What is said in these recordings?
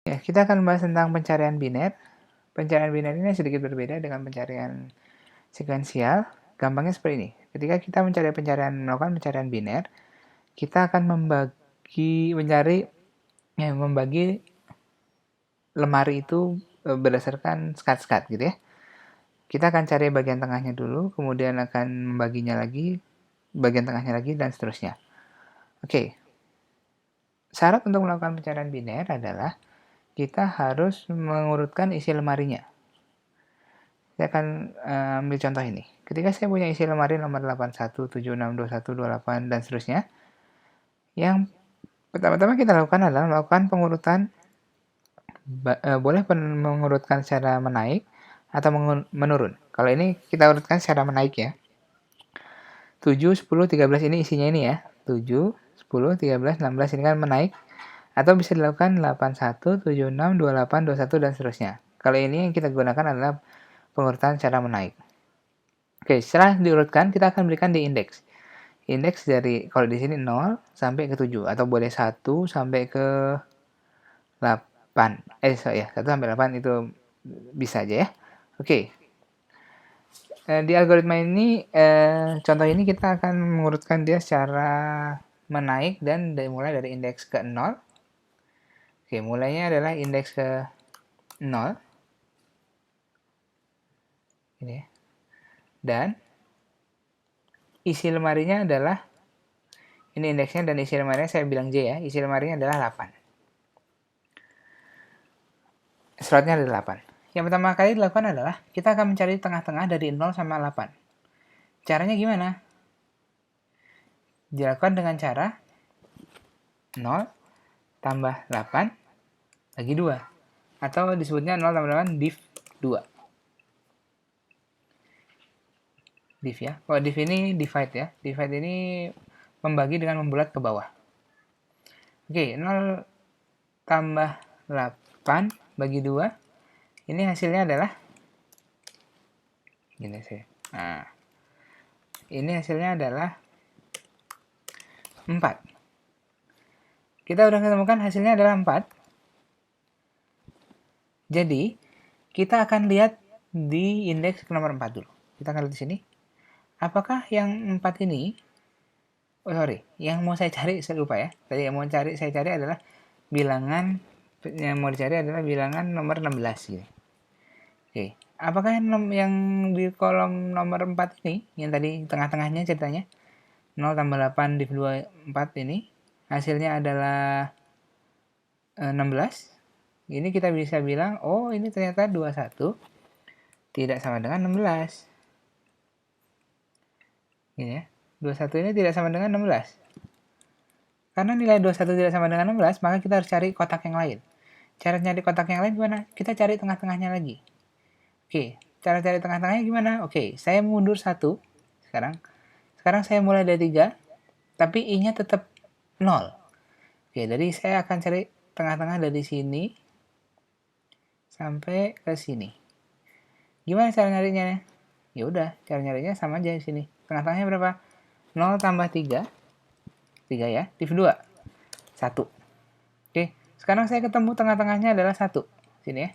Ya, kita akan membahas tentang pencarian biner. Pencarian biner ini sedikit berbeda dengan pencarian sekuensial. Gampangnya seperti ini. Ketika kita melakukan pencarian biner, kita akan membagi lemari itu berdasarkan skat-skat gitu ya. Kita akan cari bagian tengahnya dulu, kemudian akan membaginya lagi, bagian tengahnya lagi, dan seterusnya. Oke, syarat untuk melakukan pencarian biner adalah kita harus mengurutkan isi lemarinya. Saya akan ambil contoh ini. Ketika saya punya isi lemari nomor 81, 76, 21, 28, dan seterusnya, yang pertama-tama kita lakukan adalah melakukan pengurutan, boleh mengurutkan secara menaik atau menurun. Kalau ini kita urutkan secara menaik ya. 7, 10, 13 ini isinya ini ya. 7, 10, 13, 16 ini kan menaik. Atau bisa dilakukan 81, 76, 28, 21, dan seterusnya. Kalau ini yang kita gunakan adalah pengurutan secara menaik. Oke, setelah diurutkan, kita akan berikan di indeks. Indeks dari, kalau di sini 0 sampai ke 7, atau boleh 1 sampai ke 8. 1 sampai 8 itu bisa aja ya. Oke. Di algoritma ini, contoh ini kita akan mengurutkan dia secara menaik dan mulai dari indeks ke 0. Oke, mulainya adalah indeks ke 0. Ini ya. Dan isi lemarinya adalah, ini indeksnya dan isi lemarinya saya bilang J ya, isi lemarinya adalah 8. Slotnya ada 8. Yang pertama kali dilakukan adalah, kita akan mencari tengah-tengah dari 0 sama 8. Caranya gimana? Dilakukan dengan cara 0 tambah 8 bagi 2. Atau disebutnya 0 tambah 8 div 2. Div ya. Kalau div ini divide ya. Divide ini membagi dengan membulat ke bawah. Oke, 0 tambah 8 bagi 2. Ini hasilnya adalah gini sih. Nah, ini hasilnya adalah 4. Kita udah ketemukan hasilnya adalah 4. Jadi, kita akan lihat di indeks ke nomor 4 dulu. Kita akan lihat di sini. Apakah yang 4 ini, yang mau saya cari, saya lupa ya. Tadi yang mau saya cari adalah bilangan, yang mau dicari adalah bilangan nomor 16 gitu. Oke, apakah yang di kolom nomor 4 ini, yang tadi tengah-tengahnya ceritanya, 0 tambah 8 div 2, 4 ini, hasilnya adalah 16. Ini kita bisa bilang, oh ini ternyata 21 tidak sama dengan 16. Ini ya, 21 ini tidak sama dengan 16. Karena nilai 21 tidak sama dengan 16, maka kita harus cari kotak yang lain. Cara nyari kotak yang lain gimana? Kita cari tengah-tengahnya lagi. Oke, cara cari tengah-tengahnya gimana? Oke, saya mundur 1 sekarang. Sekarang saya mulai dari 3, tapi I-nya tetap 0. Oke, jadi saya akan cari tengah-tengah dari sini sampai ke sini. Gimana cara nyarinya? Ya udah, cara nyarinya sama aja di sini. Tengah-tengahnya berapa? 0 tambah 3. 3 ya, div 2. 1. Oke, sekarang saya ketemu tengah-tengahnya adalah 1. Sini ya.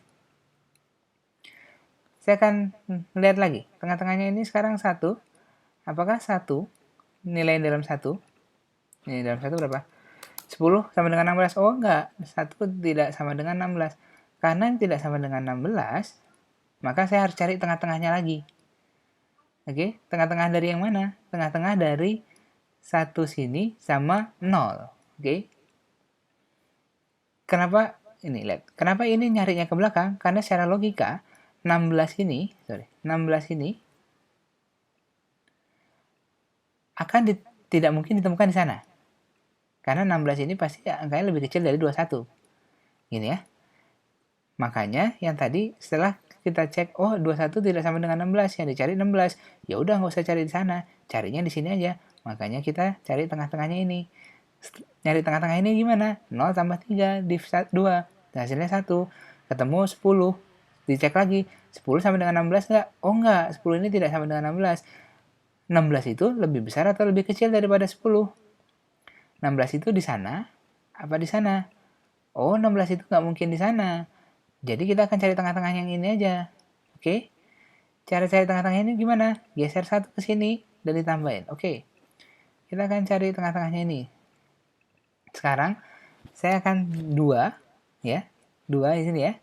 Saya akan lihat lagi. Tengah-tengahnya ini sekarang 1. Apakah 1 nilai dalam 1? Nilai dalam 1 berapa? 10 sama dengan 16. Oh enggak, 1 tidak sama dengan 16. Karena tidak sama dengan 16, maka saya harus cari tengah-tengahnya lagi. Oke, tengah-tengah dari yang mana? Tengah-tengah dari 1 sini sama 0. Oke. Kenapa ini lihat? Kenapa ini nyarinya ke belakang? Karena secara logika 16 ini akan tidak mungkin ditemukan di sana. Karena 16 ini pasti angkanya lebih kecil dari 21. Gini ya. Makanya yang tadi setelah kita cek, oh 21 tidak sama dengan 16, yang dicari 16. Ya udah nggak usah cari di sana, carinya di sini aja. Makanya kita cari tengah-tengahnya ini. Nyari tengah-tengah ini gimana? 0 tambah 3 div 2. Hasilnya 1. Ketemu 10. Dicek lagi. 10 sama dengan 16 nggak? Oh nggak, 10 ini tidak sama dengan 16. 16 itu lebih besar atau lebih kecil daripada 10? 16 itu di sana apa di sana? Oh, 16 itu nggak mungkin di sana. Jadi kita akan cari tengah-tengah yang ini aja. Oke? Cara cari tengah-tengah ini gimana? Geser satu ke sini dan ditambahin. Oke. Kita akan cari tengah-tengahnya ini. Sekarang saya akan 2 ya. 2 di sini ya.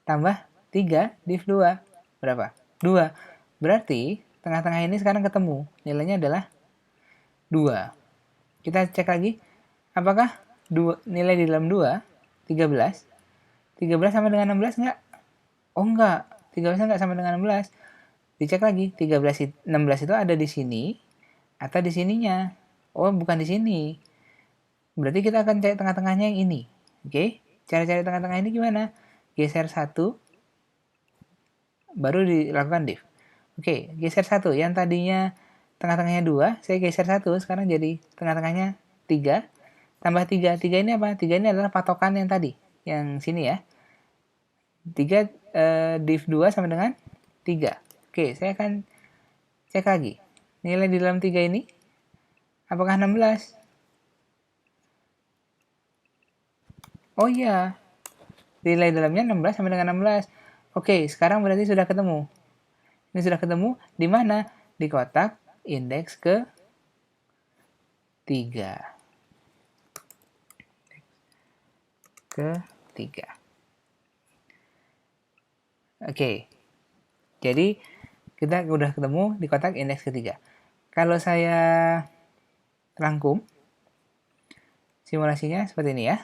Tambah 3 div 2. Berapa? 2. Berarti tengah-tengah ini sekarang ketemu. Nilainya adalah 2. Kita cek lagi. Apakah nilai di dalam 2 13? 13 sama dengan 16 enggak? Oh enggak. 13 enggak sama dengan 16. Dicek lagi. 16 itu ada di sini atau di sininya. Oh, bukan di sini. Berarti kita akan cari tengah-tengahnya yang ini. Oke? Cara cari tengah-tengah ini gimana? Geser satu, baru dilakukan div. Oke, geser satu. Yang tadinya tengah-tengahnya 2, saya geser satu, sekarang jadi tengah-tengahnya 3. Tambah 3. 3 ini apa? 3 ini adalah patokan yang tadi. Yang sini ya. 3 div 2 sama dengan 3. Oke, saya akan cek lagi. Nilai di dalam 3 ini, apakah 16? Oh iya, nilai dalamnya 16 sama dengan 16. Oke, sekarang berarti sudah ketemu. Ini sudah ketemu di mana? Di kotak indeks ke 3. Ke 3. Oke. Jadi kita udah ketemu di kotak indeks ketiga. Kalau saya rangkum simulasinya seperti ini ya.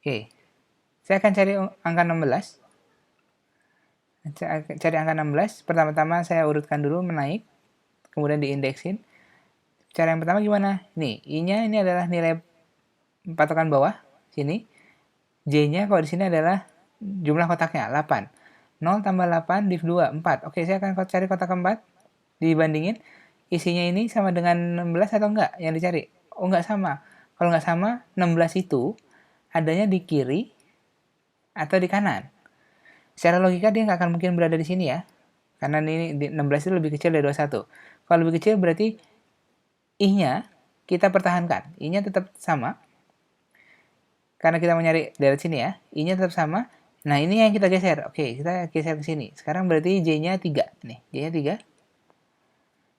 Oke. Saya akan cari angka 16. Cari angka 16. Pertama-tama saya urutkan dulu menaik, kemudian diindeksin. Cara yang pertama gimana? Nih, I-nya ini adalah nilai patokan bawah sini. J-nya kalau di sini adalah jumlah kotaknya 8. 0 tambah 8 div 2 4. Oke, saya akan cari kotak keempat. Dibandingin isinya ini sama dengan 16 atau enggak yang dicari? Oh, enggak sama. Kalau enggak sama, 16 itu adanya di kiri atau di kanan. Secara logika dia nggak akan mungkin berada di sini ya. Karena ini 16 itu lebih kecil dari 21. Kalau lebih kecil berarti I-nya kita pertahankan. I-nya tetap sama. Karena kita mau nyari dari sini ya. I-nya tetap sama. Nah, ini yang kita geser. Oke, kita geser ke sini. Sekarang berarti J-nya 3. Nih, J-nya 3.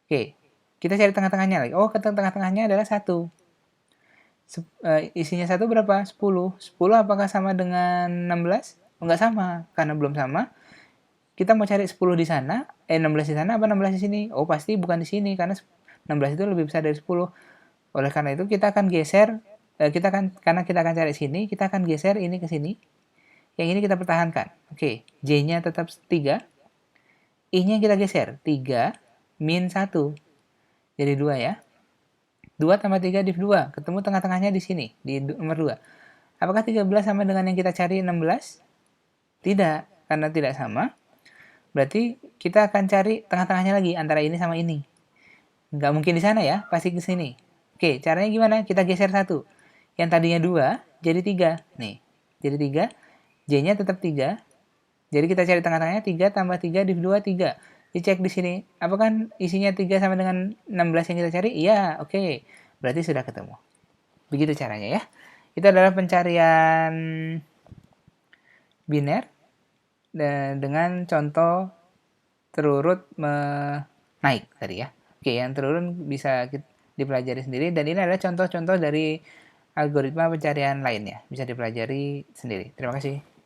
Oke, kita cari tengah-tengahnya lagi. Oh, tengah-tengahnya adalah 1. Isinya 1 berapa? 10. 10 apakah sama dengan 16? Oh, enggak sama. Karena belum sama. Kita mau cari 10 di sana. 16 di sana apa 16 di sini? Oh, pasti bukan di sini. Karena 16 itu lebih besar dari 10. Oleh karena itu kita akan geser, karena kita akan cari sini, kita akan geser ini ke sini. Yang ini kita pertahankan. Oke, J-nya tetap 3. I-nya kita geser. 3 min 1. Jadi 2 ya. 2 tambah 3 div 2. Ketemu tengah-tengahnya di sini, di nomor 2. Apakah 13 sama dengan yang kita cari 16? Tidak, karena tidak sama. Berarti kita akan cari tengah-tengahnya lagi, antara ini sama ini. Nggak mungkin di sana ya, pasti ke sini. Oke, caranya gimana? Kita geser 1. Yang tadinya 2, jadi 3. Nih, jadi 3. J-nya tetap 3. Jadi kita cari tengah-tengahnya 3 tambah 3 div 2, 3. Dicek di sini. Apakah isinya 3 sama dengan 16 yang kita cari? Iya, oke. Berarti sudah ketemu. Begitu caranya ya. Itu adalah pencarian biner dengan contoh terurut naik tadi ya. Oke, yang terurut bisa dipelajari sendiri dan ini adalah contoh-contoh dari algoritma pencarian lainnya. Bisa dipelajari sendiri. Terima kasih.